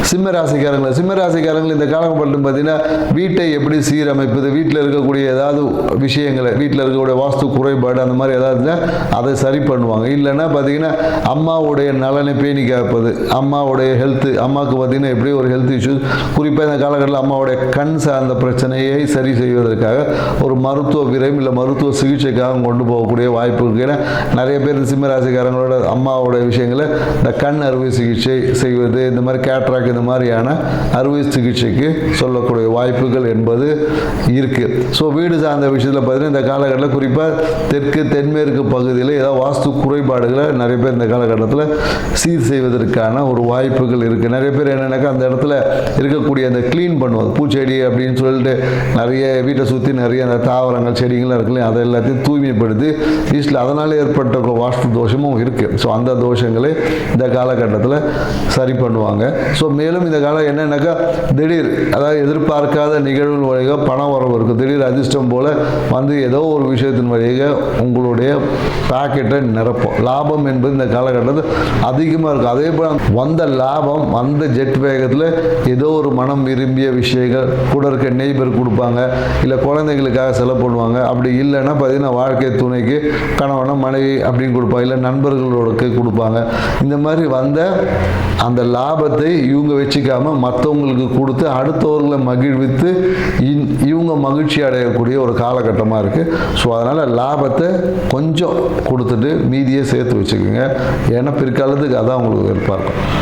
சிம்ம ராசிக்காரங்கள் இந்த காலகட்டம் பார்த்தீங்கன்னா வீட்டை எப்படி சீரமைப்பது, வீட்டில் இருக்கக்கூடிய ஏதாவது விஷயங்களை, வீட்டில் இருக்கக்கூடிய வாஸ்து குறைபாடு அந்த மாதிரி ஏதாவது அதை சரி பண்ணுவாங்க. இல்லைன்னா பார்த்தீங்கன்னா அம்மாவுடைய நலனை பேணி காப்பது, அம்மாவுடைய ஹெல்த்து, அம்மாவுக்கு பார்த்தீங்கன்னா எப்படி ஒரு ஹெல்த் இஷ்யூஸ், குறிப்பாக இந்த காலகட்டத்தில் அம்மாவுடைய கண் சார்ந்த பிரச்சனையை சரி செய்வதற்காக ஒரு மருத்துவ விரைவு இல்லை மருத்துவ சிகிச்சைக்காக கொண்டு போகக்கூடிய வாய்ப்பு இருக்குது. ஏன்னா நிறைய பேர் சிம்ம ராசிக்காரங்களோட அம்மாவோட விஷயங்களை இந்த கண் அறுவை சிகிச்சை செய்வது, இந்த மாதிரி கேட்ராக் இந்த மாதிரியான அறுவை சிகிச்சைக்கு சொல்லக்கூடிய வாய்ப்புகள் என்பது இருக்குது. ஸோ வீடு சார்ந்த விஷயத்தில் பார்த்தீங்கன்னா இந்த காலகட்டத்தில் குறிப்பாக தெற்கு தென்மேற்கு பகுதியில் ஏதாவது வாஸ்து குறைபாடுகளை நிறைய பேர் இந்த காலகட்டத்தில் சீர் செய்வதற்கான ஒரு வாய்ப்புகள் இருக்குது. நிறைய பேர் என்னென்னாக்கா அந்த இடத்துல இருக்கக்கூடிய அந்த க்ளீன் பண்ணுவது, பூச்செடி அப்படின்னு சொல்லிட்டு நிறைய வீட்டை சுற்றி நிறைய அந்த தாவரங்கள் செடிகள்லாம் இருக்குல்ல, அதை எல்லாத்தையும் தூய்மைப்படுத்தி வீட்டில் அதனால் ஏற்பட்ட வாஸ்து தோஷமும் இருக்குது. ஸோ அந்த தோஷங்களை இந்த காலகட்டத்தில் சரி பண்ணுவாங்க. ஸோ மேலும் இந்த காலம் என்னன்னாக்கா திடீர், அதாவது எதிர்பார்க்காத நிகழ்வு வழியாக பணம் வரவு இருக்குது. திடீர் அதிர்ஷ்டம் போல் வந்து ஏதோ ஒரு விஷயத்தின் வழியாக உங்களுடைய பாக்கெட்டை நிரப்போம். லாபம் என்பது இந்த காலகட்டத்தில் அதிகமாக இருக்கும். அதே போல் வந்த லாபம் வந்த ஜெட் வேகத்தில் ஏதோ ஒரு மனம் விரும்பிய விஷயங்கள் கூட இருக்க நெய்பர் கொடுப்பாங்க, இல்லை குழந்தைகளுக்காக செலவு பண்ணுவாங்க. அப்படி இல்லைன்னா பார்த்தீங்கன்னா வாழ்க்கை துணைக்கு கணவனை மனைவி அப்படின்னு கொடுப்பாங்க, இல்லை நண்பர்களோட கொடுப்பாங்க. இந்த மாதிரி வந்த அந்த லாபத்தை இவங்க வச்சுக்காம மற்றவங்களுக்கு கொடுத்து அடுத்தவர்களை மகிழ்வித்து இவங்க மகிழ்ச்சி அடையக்கூடிய ஒரு காலகட்டமாக இருக்குது. ஸோ அதனால் லாபத்தை கொஞ்சம் கொடுத்துட்டு மீதியை சேர்த்து வச்சுக்கோங்க. ஏன்னா பிற்காலத்துக்கு அதான் உங்களுக்கு எதிர்பார்க்கும்.